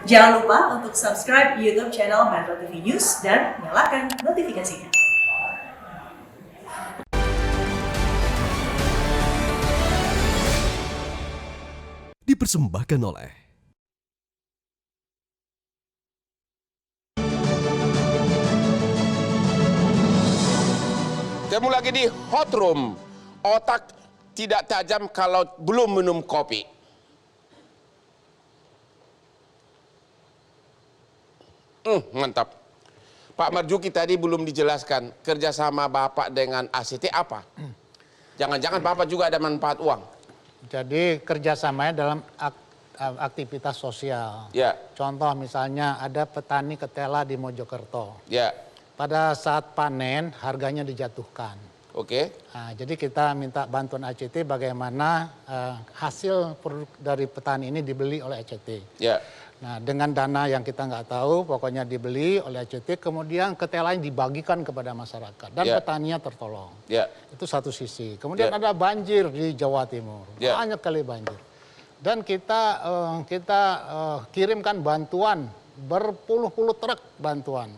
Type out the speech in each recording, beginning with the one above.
Jangan lupa untuk subscribe YouTube channel Metro TV News dan nyalakan notifikasinya. Dipersembahkan oleh Ketemu lagi di Hot Room. Otak tidak tajam kalau belum minum kopi. Mantap. Pak Marzuki tadi belum dijelaskan kerjasama Bapak dengan ACT apa? Jangan-jangan Bapak juga ada manfaat uang? Jadi kerjasamanya dalam aktivitas sosial. Ya. Contoh misalnya ada petani ketela di Mojokerto. Ya. Pada saat panen harganya dijatuhkan. Oke. Nah, jadi kita minta bantuan ACT bagaimana hasil produk dari petani ini dibeli oleh ACT. Ya. Nah, dengan dana yang kita nggak tahu, pokoknya dibeli oleh ACT, kemudian ketelanya dibagikan kepada masyarakat dan petaninya tertolong. Ya. Itu satu sisi. Kemudian ada banjir di Jawa Timur, banyak kali banjir. Dan kita kirimkan bantuan berpuluh-puluh truk bantuan.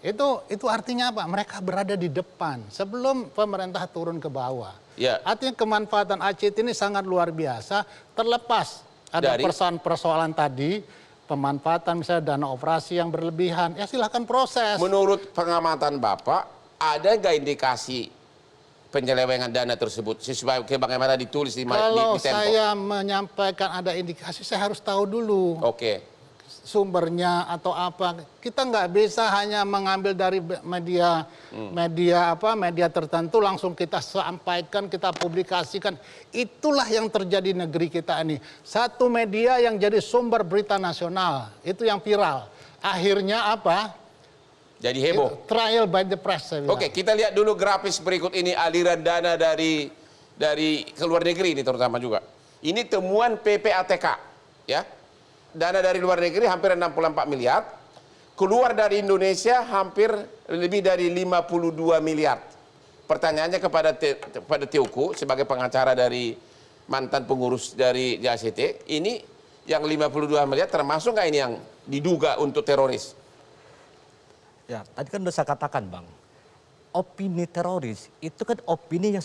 Itu artinya apa? Mereka berada di depan sebelum pemerintah turun ke bawah. Ya. Artinya kemanfaatan ACT ini sangat luar biasa, terlepas ada persoalan tadi, pemanfaatan misalnya dana operasi yang berlebihan, ya silahkan proses. Menurut pengamatan Bapak, ada nggak indikasi penyelewengan dana tersebut sesuai bagaimana ditulis di Tempo? Kalau saya menyampaikan ada indikasi, saya harus tahu dulu. Oke. Sumbernya atau apa, kita nggak bisa hanya mengambil dari media tertentu langsung kita sampaikan, kita publikasikan. Itulah yang terjadi di negeri kita ini. Satu media yang jadi sumber berita nasional itu yang viral, akhirnya apa? Jadi heboh. Trial by the press. Oke, kita lihat dulu grafis berikut ini, aliran dana dari ke luar negeri ini terutama juga. Ini temuan PPATK, ya. Dana dari luar negeri hampir 64 miliar, keluar dari Indonesia hampir lebih dari 52 miliar. Pertanyaannya kepada Teuku sebagai pengacara dari mantan pengurus dari JACT, ini yang 52 miliar termasuk nggak ini yang diduga untuk teroris? Ya, tadi kan sudah saya katakan, Bang. Opini teroris itu kan opini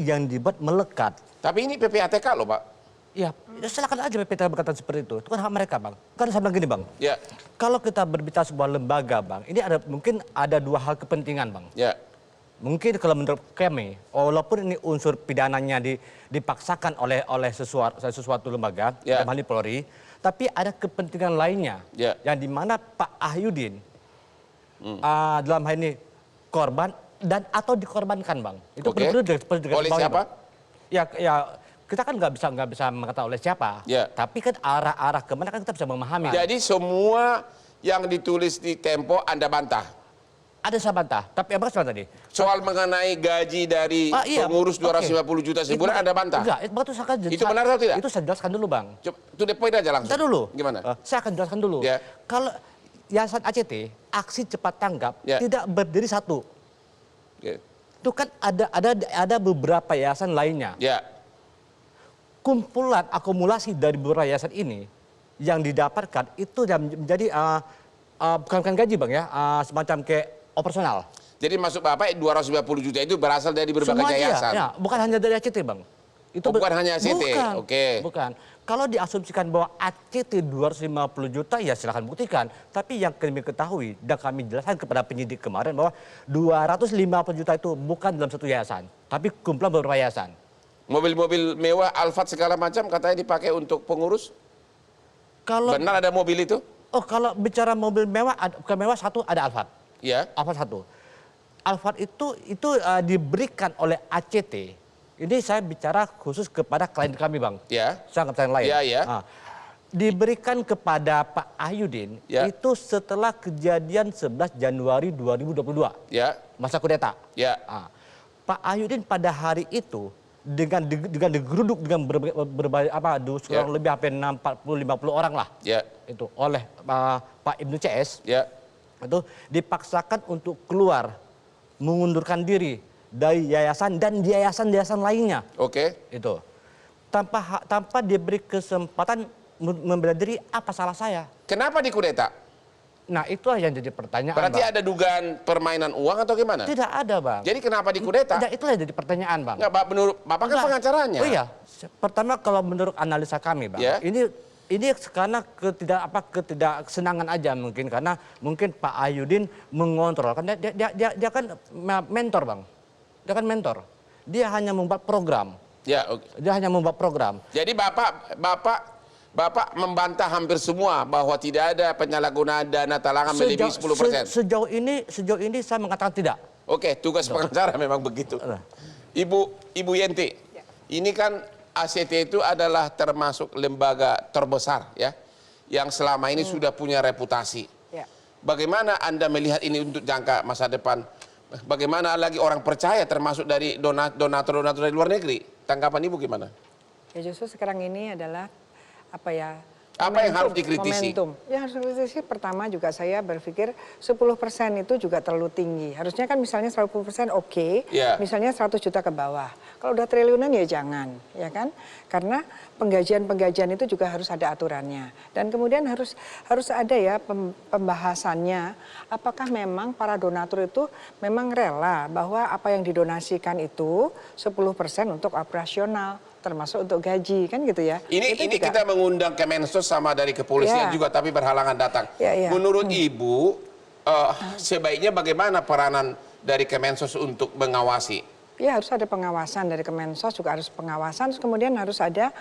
yang dibuat melekat. Tapi ini PPATK loh, Pak. Ya, silakan aja PPATK berkata seperti itu. Itu kan hak mereka, Bang. Kan saya bilang gini, Bang. Ya. Kalau kita berbicara sebuah lembaga, Bang, ini mungkin ada dua hal kepentingan, Bang. Ya. Mungkin kalau menurut kami, walaupun ini unsur pidananya dipaksakan oleh sesuatu lembaga, dalam hal ini Polri, tapi ada kepentingan lainnya, yang dimana Pak Ahyudin dalam hal ini korban dan atau dikorbankan, Bang. Itu perlu oleh siapa? Ya, kita kan nggak bisa mengatakan oleh siapa. Tapi kan arah kemana kan kita bisa memahami. Jadi semua yang ditulis di Tempo Anda bantah? Ada saya bantah. Tapi apa soal tadi? Soal mengenai gaji dari pengurus 250 juta sebulan Anda bantah? Enggak, itu benar atau tidak? Itu saya jelaskan dulu, Bang. To the point aja langsung. Kita dulu. Gimana? Saya akan jelaskan dulu. Kalau Yayasan ACT, aksi cepat tanggap, tidak berdiri satu. Itu kan ada beberapa yayasan lainnya. Kumpulan akumulasi dari beberapa yayasan ini yang didapatkan itu menjadi bukan gaji, Bang, ya, semacam kayak operasional. Jadi maksud Bapak 250 juta itu berasal dari berbagai yayasan? Ya, bukan hanya dari ACT, Bang. Itu bukan hanya ACT? Bukan. Kalau diasumsikan bahwa ACT 250 juta, ya silahkan buktikan. Tapi yang kami ketahui dan kami jelaskan kepada penyidik kemarin bahwa 250 juta itu bukan dalam satu yayasan, tapi kumpulan beberapa yayasan. Mobil-mobil mewah, Alphard segala macam katanya dipakai untuk pengurus? Benar ada mobil itu? Oh, kalau bicara mobil mewah, bukan mewah satu ada Alphard. Ya. Alphard satu. Alphard itu diberikan oleh ACT. Ini saya bicara khusus kepada klien kami, Bang. Ya. Sangat klien lain. Ya. Diberikan kepada Pak Ahyudin itu setelah kejadian 11 Januari 2022. Ya. Masa kudeta. Ya. Pak Ahyudin pada hari itu dengan digeruduk dengan berbagai kurang lebih hampir 40-50 orang lah. Itu oleh Pak Ibnu CS. Itu dipaksakan untuk keluar, mengundurkan diri dari yayasan dan yayasan lainnya. Oke. Itu tanpa diberi kesempatan membela diri, apa salah saya? Kenapa dikudeta? Nah, itulah yang jadi pertanyaan. Berarti Bang. ada dugaan permainan uang atau gimana? Tidak ada, Bang. Jadi kenapa dikudeta? Tidak, itulah yang jadi pertanyaan, Bang. Enggak, menurut Bapak kan pengacaranya. Oh iya, pertama kalau menurut analisa kami, Bang, Ya. ini karena ketidaksenangan aja mungkin, karena mungkin Pak Ayudin mengontrol, kan dia kan mentor, Bang. Dia kan mentor. Dia hanya membuat program. Ya, oke. Dia hanya membuat program. Jadi Bapak membantah hampir semua bahwa tidak ada penyalahgunaan dana talangan melebihi 10%. Sejauh ini saya mengatakan tidak. Oke, tugas pengacara memang begitu. Ibu Yenti, ini kan ACT itu adalah termasuk lembaga terbesar ya, yang selama ini sudah punya reputasi. Ya. Bagaimana Anda melihat ini untuk jangka masa depan? Bagaimana lagi orang percaya termasuk dari donatur-donatur dari luar negeri? Tanggapan Ibu gimana? Ya justru sekarang ini adalah apa ya? Apa yang harus dikritisi? Momentum. Ya harus dikritisi. Pertama juga saya berpikir 10% itu juga terlalu tinggi. Harusnya kan misalnya 100% oke, Yeah. misalnya 100 juta ke bawah. Kalau udah triliunan ya jangan, ya kan? Karena penggajian itu juga harus ada aturannya. Dan kemudian harus ada ya pembahasannya. Apakah memang para donatur itu memang rela bahwa apa yang didonasikan itu 10% untuk operasional, termasuk untuk gaji, kan gitu ya. Ini juga, kita mengundang Kemensos sama dari kepolisian Ya. juga, tapi berhalangan datang. Ya. Menurut Ibu, sebaiknya bagaimana peranan dari Kemensos untuk mengawasi? Ya harus ada pengawasan dari Kemensos, juga harus pengawasan. Terus kemudian harus ada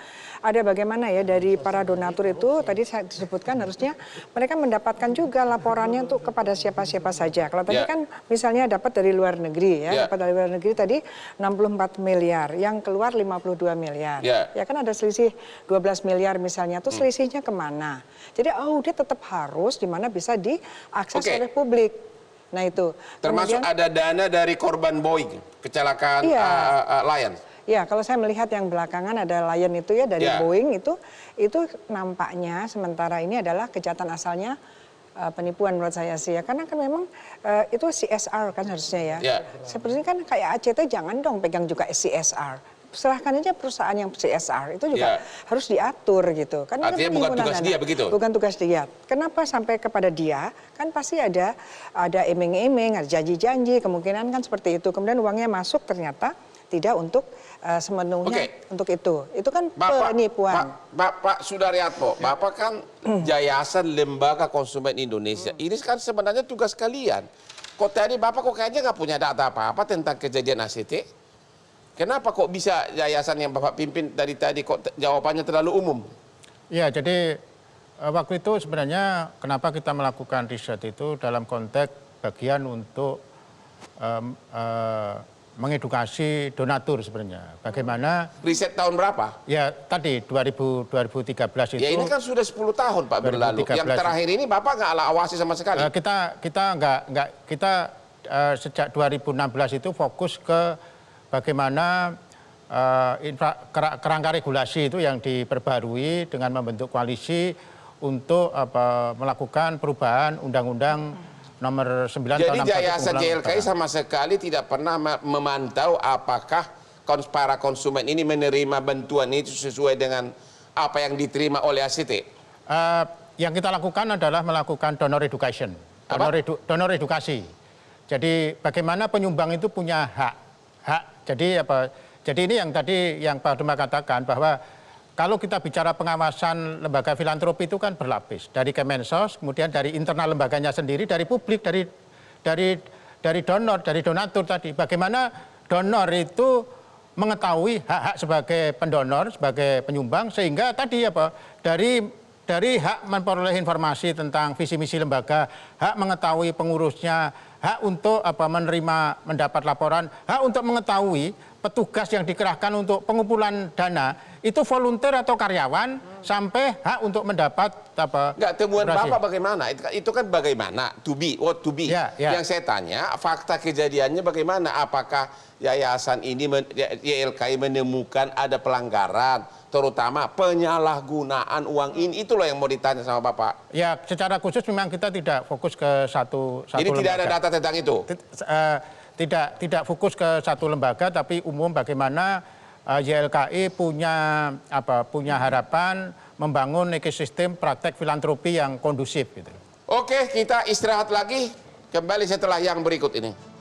bagaimana ya dari para donatur itu, tadi saya disebutkan harusnya mereka mendapatkan juga laporannya untuk kepada siapa-siapa saja. Kalau tadi Ya. kan misalnya dapat dari luar negeri Ya. ya, dapat dari luar negeri tadi 64 miliar, yang keluar 52 miliar. Ya. Ya kan ada selisih 12 miliar misalnya, itu selisihnya kemana? Jadi audit tetap harus di mana bisa diakses Oke. oleh publik. Nah itu. Termasuk Kemudian, ada dana dari korban Boeing, kecelakaan Iya. Lion. ya, kalau saya melihat yang belakangan ada Lion itu ya dari Ya. Boeing itu nampaknya sementara ini adalah kejahatan asalnya penipuan menurut saya sih ya, karena kan memang itu CSR kan harusnya ya. Ya. Sepertinya kan kayak ACT jangan dong pegang juga CSR. Serahkan aja perusahaan yang CSR itu juga harus diatur gitu. Kan ini Artinya kan bukan penggunaan tugas dana. dia begitu? Bukan tugas dia. Kenapa sampai kepada dia? Kan pasti ada iming-iming, ada janji-janji, kemungkinan kan seperti itu. Kemudian uangnya masuk ternyata tidak untuk semenuhnya untuk itu. Itu kan penipuan. Pak Sudaryatmo, Bapak kan Yayasan Lembaga Konsumen Indonesia. Ini kan sebenarnya tugas kalian. Kok tadi Bapak kayaknya nggak punya data apa-apa tentang kejadian ACT? Kenapa kok bisa yayasan yang Bapak pimpin dari tadi kok jawabannya terlalu umum? Ya, jadi waktu itu sebenarnya kenapa kita melakukan riset itu dalam konteks bagian untuk mengedukasi donatur sebenarnya. Bagaimana? Riset tahun berapa? Ya tadi 2013 itu. Ya ini kan sudah 10 tahun Pak berlalu. Yang terakhir ini Bapak nggak awasi sama sekali. Kita sejak 2016 itu fokus ke bagaimana kerangka regulasi itu yang diperbarui dengan membentuk koalisi untuk melakukan perubahan Undang-Undang Nomor 9 Jadi tahun 61. Yayasan JLKI sama sekali tidak pernah memantau apakah para konsumen ini menerima bantuan itu sesuai dengan apa yang diterima oleh ACT? Yang kita lakukan adalah melakukan donor education, donor edukasi. Jadi bagaimana penyumbang itu punya hak. Jadi ini yang tadi yang Pak Duma katakan bahwa kalau kita bicara pengawasan lembaga filantropi itu kan berlapis. Dari Kemensos, kemudian dari internal lembaganya sendiri, dari publik, dari donor, dari donatur tadi. Bagaimana donor itu mengetahui hak-hak sebagai pendonor, sebagai penyumbang, sehingga tadi dari hak memperoleh informasi tentang visi misi lembaga, hak mengetahui pengurusnya, hak untuk menerima mendapat laporan, hak untuk mengetahui petugas yang dikerahkan untuk pengumpulan dana itu volunteer atau karyawan sampai hak untuk mendapat Enggak, temuan Bapak bagaimana? Itu kan bagaimana? To be, what to be. Ya. Yang saya tanya, fakta kejadiannya bagaimana? Apakah yayasan ini, YLKI menemukan ada pelanggaran, terutama penyalahgunaan uang ini? Itulah yang mau ditanya sama Bapak. Ya, secara khusus memang kita tidak fokus ke satu ini lembaga. Tidak ada data tentang itu? Tidak fokus ke satu lembaga, tapi umum bagaimana YLKI punya harapan membangun ekosistem praktek filantropi yang kondusif gitu. Oke, kita istirahat lagi. Kembali setelah yang berikut ini.